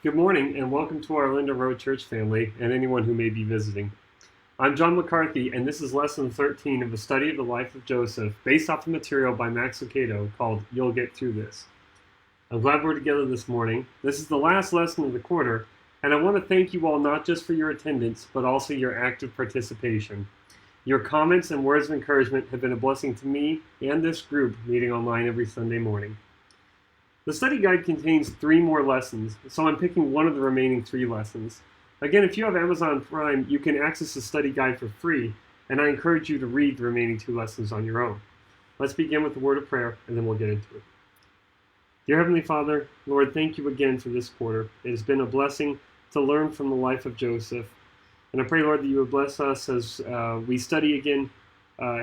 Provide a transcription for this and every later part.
Good morning and welcome to our Linder Road Church family and anyone who may be visiting. I'm John McCarthy and this is lesson 13 of a study of the life of Joseph based off the material by Max Lucado called You'll Get Through This. I'm glad we're together this morning. This is the last lesson of the quarter and I want to thank you all not just for your attendance but also your active participation. Your comments and words of encouragement have been a blessing to me and this group meeting online every Sunday morning. The study guide contains 3 more lessons, so I'm picking one of the remaining 3 lessons. Again, if you have Amazon Prime, you can access the study guide for free, and I encourage you to read the remaining 2 lessons on your own. Let's begin with the word of prayer, and then we'll get into it. Dear Heavenly Father, Lord, thank you again for this quarter. It has been a blessing to learn from the life of Joseph, and I pray, Lord, that you would bless us as we study again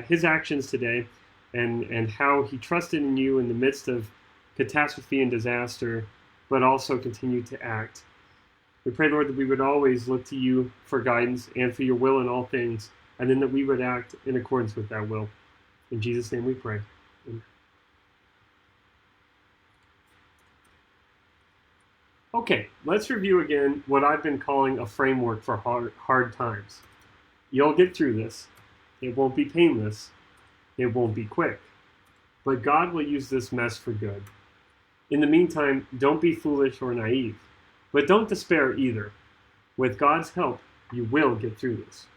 his actions today and how he trusted in you in the midst of catastrophe and disaster, but also continue to act. We pray, Lord, that we would always look to you for guidance and for your will in all things, and then that we would act in accordance with that will. In Jesus' name we pray. Amen. Okay, let's review again what I've been calling a framework for hard times. You'll get through this. It won't be painless. It won't be quick. But God will use this mess for good. In the meantime, don't be foolish or naive, but don't despair either. With God's help, you will get through this.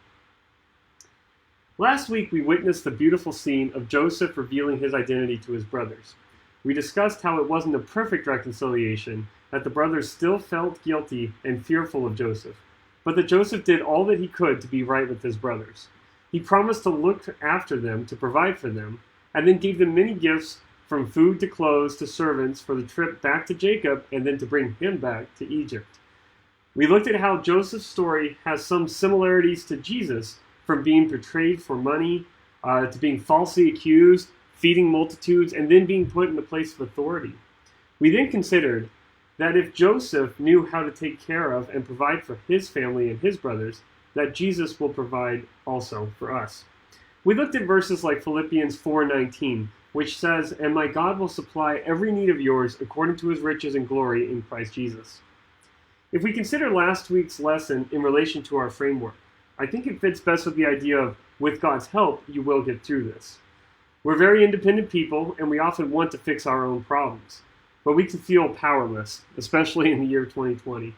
Last week, we witnessed the beautiful scene of Joseph revealing his identity to his brothers. We discussed how it wasn't a perfect reconciliation, that the brothers still felt guilty and fearful of Joseph, but that Joseph did all that he could to be right with his brothers. He promised to look after them, to provide for them, and then gave them many gifts from food to clothes to servants for the trip back to Jacob and then to bring him back to Egypt. We looked at how Joseph's story has some similarities to Jesus from being betrayed for money to being falsely accused, feeding multitudes, and then being put in a place of authority. We then considered that if Joseph knew how to take care of and provide for his family and his brothers, that Jesus will provide also for us. We looked at verses like Philippians 4:19, which says, "And my God will supply every need of yours according to his riches and glory in Christ Jesus." If we consider last week's lesson in relation to our framework, I think it fits best with the idea of, with God's help, you will get through this. We're very independent people, and we often want to fix our own problems. But we can feel powerless, especially in the year 2020. I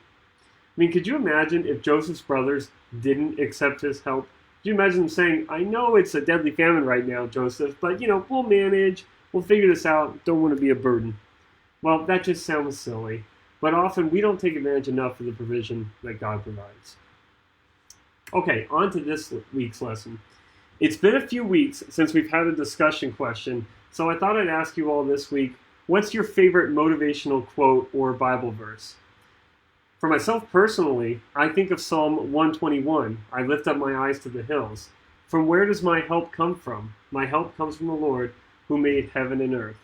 mean, could you imagine if Joseph's brothers didn't accept his help? Could you imagine them saying, "I know it's a deadly famine right now, Joseph, but, we'll manage, we'll figure this out, don't want to be a burden." Well, that just sounds silly. But often we don't take advantage enough of the provision that God provides. Okay, on to this week's lesson. It's been a few weeks since we've had a discussion question, so I thought I'd ask you all this week, what's your favorite motivational quote or Bible verse? For myself personally, I think of Psalm 121, "I lift up my eyes to the hills. From where does my help come from? My help comes from the Lord who made heaven and earth."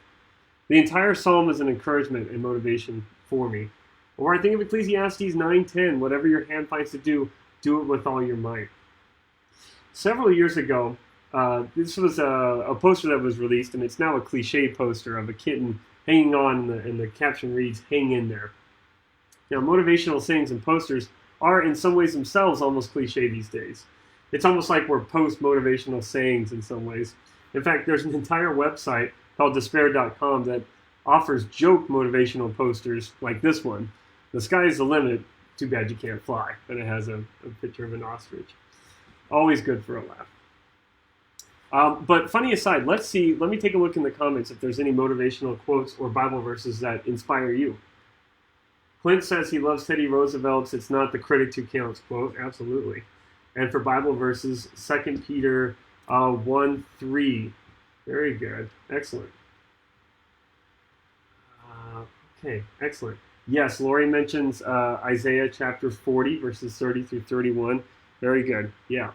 The entire psalm is an encouragement and motivation for me. Or I think of Ecclesiastes 9:10, "Whatever your hand finds to do, do it with all your might." Several years ago, this was a poster that was released, and it's now a cliche poster of a kitten hanging on, and the caption reads, "Hang in there." Now, motivational sayings and posters are in some ways themselves almost cliche these days. It's almost like we're post-motivational sayings in some ways. In fact, there's an entire website called despair.com that offers joke motivational posters like this one. "The sky is the limit, too bad you can't fly." And it has a picture of an ostrich. Always good for a laugh. But funny aside, let me take a look in the comments if there's any motivational quotes or Bible verses that inspire you. Clint says he loves Teddy Roosevelt's "It's not the critic who counts" quote. Absolutely. And for Bible verses, 2 Peter 1:3. Very good. Excellent. Okay, excellent. Yes, Lori mentions Isaiah chapter 40, verses 30 through 31. Very good. Yeah.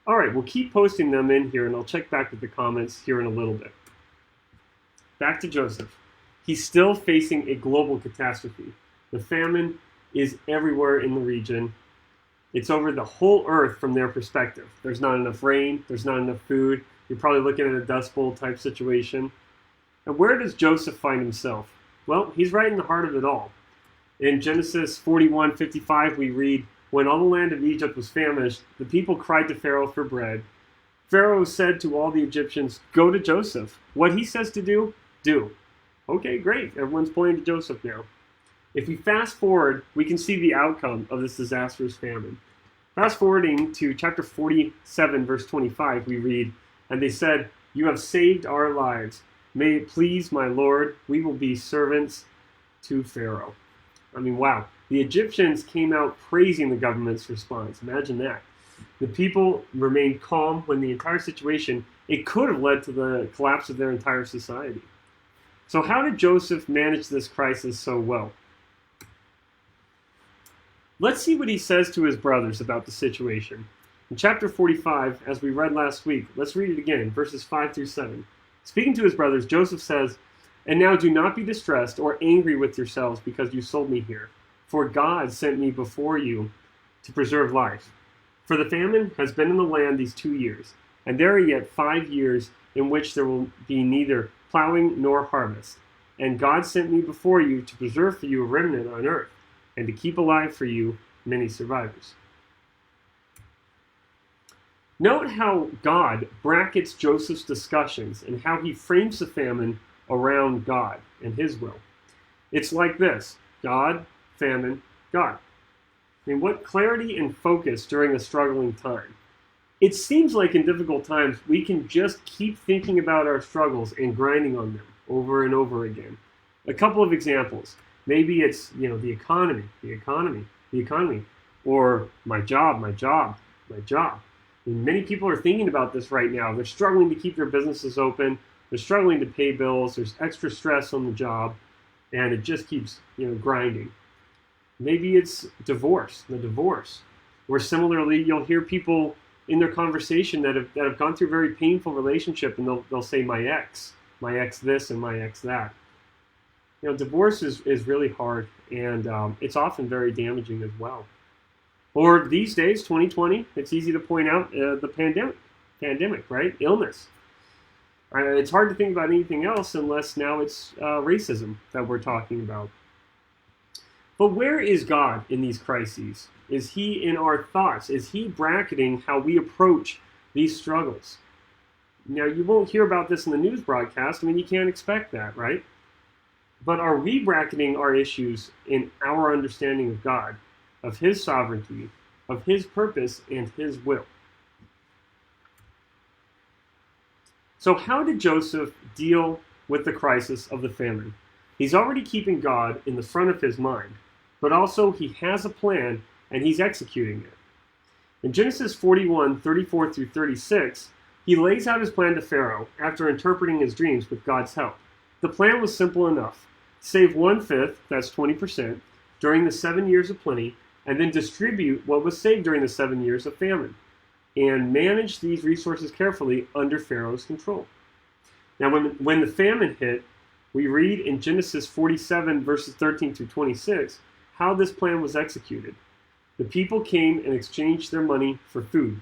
All right, we'll keep posting them in here, and I'll check back with the comments here in a little bit. Back to Joseph. He's still facing a global catastrophe. The famine is everywhere in the region. It's over the whole earth from their perspective. There's not enough rain. There's not enough food. You're probably looking at a Dust Bowl type situation. And where does Joseph find himself? Well, he's right in the heart of it all. In Genesis 41:55, we read, "When all the land of Egypt was famished, the people cried to Pharaoh for bread. Pharaoh said to all the Egyptians, 'Go to Joseph. What he says to do, do.'" Okay, great. Everyone's pointing to Joseph now. If we fast forward, we can see the outcome of this disastrous famine. Fast forwarding to chapter 47, verse 25, we read, "And they said, 'You have saved our lives. May it please my Lord, we will be servants to Pharaoh.'" I mean, wow. The Egyptians came out praising the government's response. Imagine that. The people remained calm when the entire situation, it could have led to the collapse of their entire society. So how did Joseph manage this crisis so well? Let's see what he says to his brothers about the situation. In chapter 45, as we read last week, let's read it again, verses 5 through 7. Speaking to his brothers, Joseph says, "And now do not be distressed or angry with yourselves because you sold me here. For God sent me before you to preserve life. For the famine has been in the land these 2 years, and there are yet 5 years in which there will be neither plowing nor harvest. And God sent me before you to preserve for you a remnant on earth, and to keep alive for you many survivors." Note how God brackets Joseph's discussions and how he frames the famine around God and his will. It's like this: God, famine, God. I mean, what clarity and focus during a struggling time. It seems like in difficult times, we can just keep thinking about our struggles and grinding on them over and over again. A couple of examples. Maybe it's, the economy, or my job. I mean, many people are thinking about this right now. They're struggling to keep their businesses open. They're struggling to pay bills. There's extra stress on the job, and it just keeps, grinding. Maybe it's the divorce, where similarly you'll hear people in their conversation that have gone through a very painful relationship, and they'll say my ex this and my ex that. Divorce is really hard, and it's often very damaging as well. Or these days, 2020, it's easy to point out the pandemic, right? Illness. It's hard to think about anything else unless now it's racism that we're talking about. But where is God in these crises? Is he in our thoughts? Is he bracketing how we approach these struggles? Now, you won't hear about this in the news broadcast. I mean, you can't expect that, right? But are we bracketing our issues in our understanding of God, of his sovereignty, of his purpose, and his will? So how did Joseph deal with the crisis of the famine? He's already keeping God in the front of his mind, but also he has a plan and he's executing it. In Genesis 41, 34 through 36, he lays out his plan to Pharaoh after interpreting his dreams with God's help. The plan was simple enough. Save 1/5, that's 20%, during the 7 years of plenty, and then distribute what was saved during the 7 years of famine, and manage these resources carefully under Pharaoh's control. Now, when the famine hit, we read in Genesis 47, verses 13 through 26, how this plan was executed. The people came and exchanged their money for food.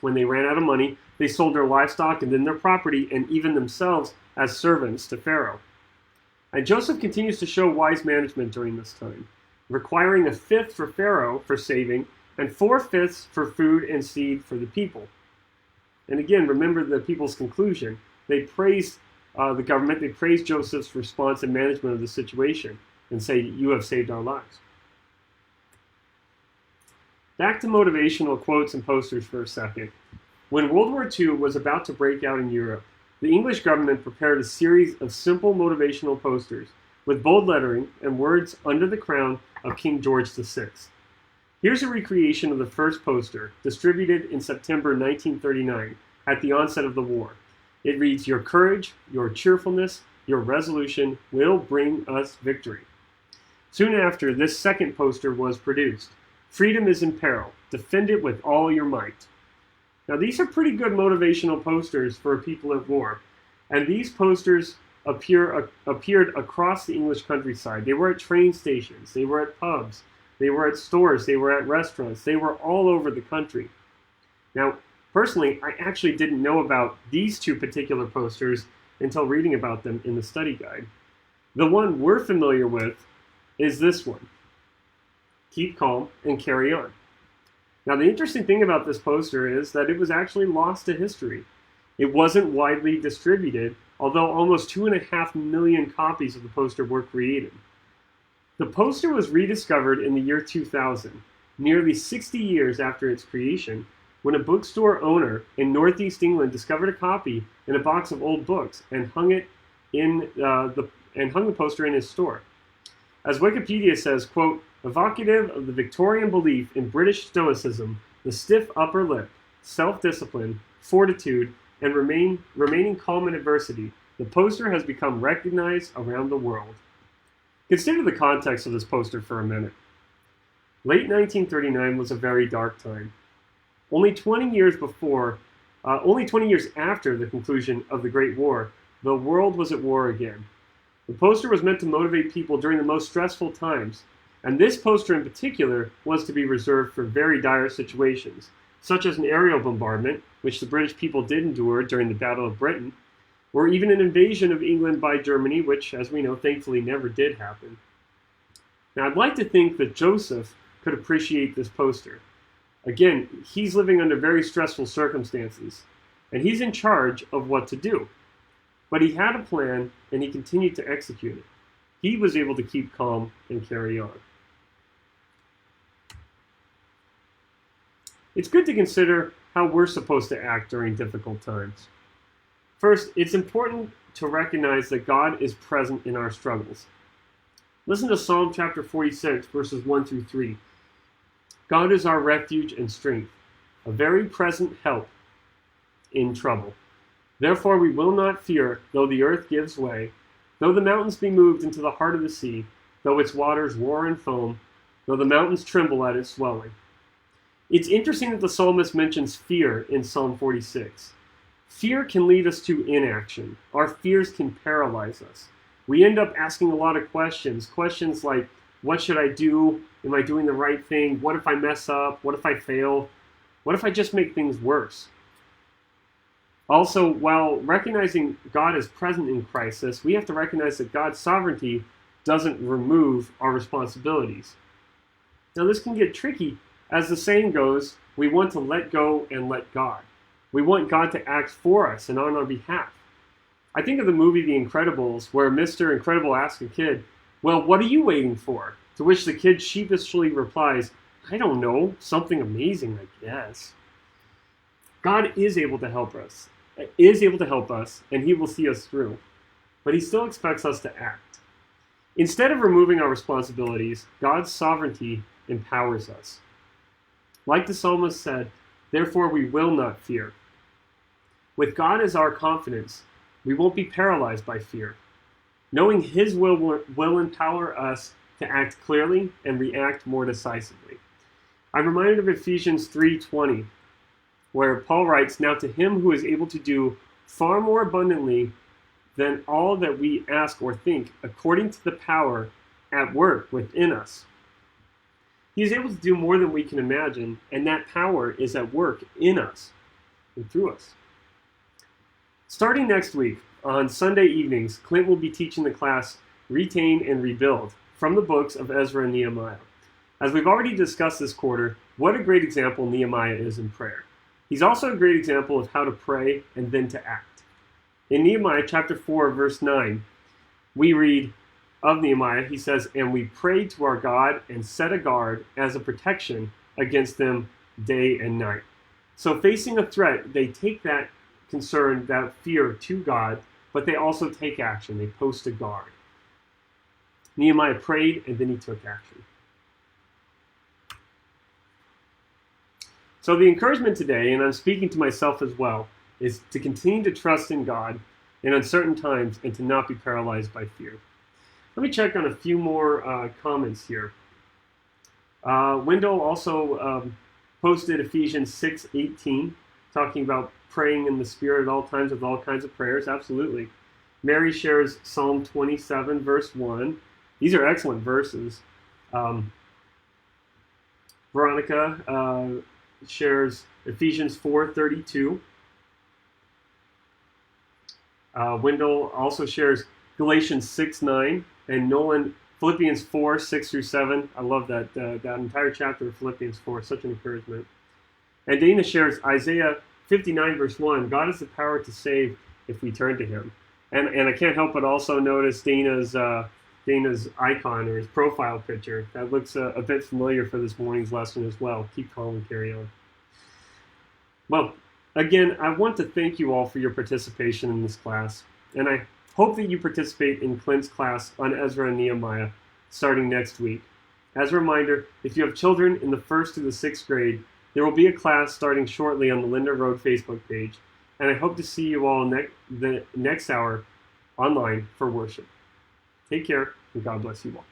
When they ran out of money, they sold their livestock and then their property and even themselves as servants to Pharaoh. And Joseph continues to show wise management during this time, requiring 1/5 for Pharaoh for saving and 4/5 for food and seed for the people. And again, remember the people's conclusion. They praised the government, they praised Joseph's response and management of the situation and say, you have saved our lives. Back to motivational quotes and posters for a second. When World War II was about to break out in Europe, the English government prepared a series of simple motivational posters with bold lettering and words under the crown of King George VI. Here's a recreation of the first poster, distributed in September 1939 at the onset of the war. It reads, "Your courage, your cheerfulness, your resolution will bring us victory." Soon after, this second poster was produced. "Freedom is in peril. Defend it with all your might." Now, these are pretty good motivational posters for people at war. And these posters appeared across the English countryside. They were at train stations. They were at pubs. They were at stores. They were at restaurants. They were all over the country. Now, personally, I actually didn't know about these two particular posters until reading about them in the study guide. The one we're familiar with is this one. Keep calm and carry on. Now, the interesting thing about this poster is that it was actually lost to history. It wasn't widely distributed, although almost 2.5 million copies of the poster were created. The poster was rediscovered in the year 2000, nearly 60 years after its creation, when a bookstore owner in Northeast England discovered a copy in a box of old books and hung the poster in his store. As Wikipedia says, quote, "Evocative of the Victorian belief in British Stoicism, the stiff upper lip, self-discipline, fortitude, and remaining calm in adversity, the poster has become recognized around the world." Consider the context of this poster for a minute. Late 1939 was a very dark time. Only 20 years after the conclusion of the Great War, the world was at war again. The poster was meant to motivate people during the most stressful times, and this poster in particular was to be reserved for very dire situations, such as an aerial bombardment, which the British people did endure during the Battle of Britain, or even an invasion of England by Germany, which, as we know, thankfully never did happen. Now, I'd like to think that Joseph could appreciate this poster. Again, he's living under very stressful circumstances, and he's in charge of what to do. But he had a plan, and he continued to execute it. He was able to keep calm and carry on. It's good to consider how we're supposed to act during difficult times. First, it's important to recognize that God is present in our struggles. Listen to Psalm chapter 46, verses 1 through 3. "God is our refuge and strength, a very present help in trouble. Therefore we will not fear, though the earth gives way, though the mountains be moved into the heart of the sea, though its waters roar and foam, though the mountains tremble at its swelling. It's interesting that the psalmist mentions fear in Psalm 46. Fear can lead us to inaction. Our fears can paralyze us. We end up asking a lot of questions. Questions like, what should I do? Am I doing the right thing? What if I mess up? What if I fail? What if I just make things worse? Also, while recognizing God is present in crisis, we have to recognize that God's sovereignty doesn't remove our responsibilities. Now, this can get tricky. As the saying goes, we want to let go and let God. We want God to act for us and on our behalf. I think of the movie The Incredibles, where Mr. Incredible asks a kid, well, what are you waiting for? To which the kid sheepishly replies, I don't know, something amazing, I guess. God is able to help us, and he will see us through. But he still expects us to act. Instead of removing our responsibilities, God's sovereignty empowers us. Like the psalmist said, therefore we will not fear. With God as our confidence, we won't be paralyzed by fear. Knowing his will empower us to act clearly and react more decisively. I'm reminded of Ephesians 3:20, where Paul writes, now to him who is able to do far more abundantly than all that we ask or think, according to the power at work within us. He is able to do more than we can imagine, and that power is at work in us and through us. Starting next week, on Sunday evenings, Clint will be teaching the class Retain and Rebuild from the books of Ezra and Nehemiah. As we've already discussed this quarter, what a great example Nehemiah is in prayer. He's also a great example of how to pray and then to act. In Nehemiah chapter 4, verse 9, we read of Nehemiah, he says, and we prayed to our God and set a guard as a protection against them day and night. So facing a threat, they take that concern, that fear to God, but they also take action. They post a guard. Nehemiah prayed and then he took action. So the encouragement today, and I'm speaking to myself as well, is to continue to trust in God in uncertain times and to not be paralyzed by fear. Let me check on a few more comments here. Wendell also posted Ephesians 6:18, talking about praying in the Spirit at all times with all kinds of prayers. Absolutely. Mary shares Psalm 27, verse 1. These are excellent verses. Veronica shares Ephesians 4:32. Wendell also shares Galatians 6:9, and Nolan Philippians 4:6-7. I love that entire chapter of Philippians 4. Such an encouragement. And Dana shares Isaiah 59 verse 1. God has the power to save if we turn to Him. And I can't help but also notice Dana's icon, or his profile picture. That looks a bit familiar for this morning's lesson as well. Keep calm and carry on. Well, again, I want to thank you all for your participation in this class, and I hope that you participate in Clint's class on Ezra and Nehemiah starting next week. As a reminder, if you have children in the 1st to the 6th grade, there will be a class starting shortly on the Linder Road Facebook page, and I hope to see you all the next hour online for worship. Take care, and God bless you all.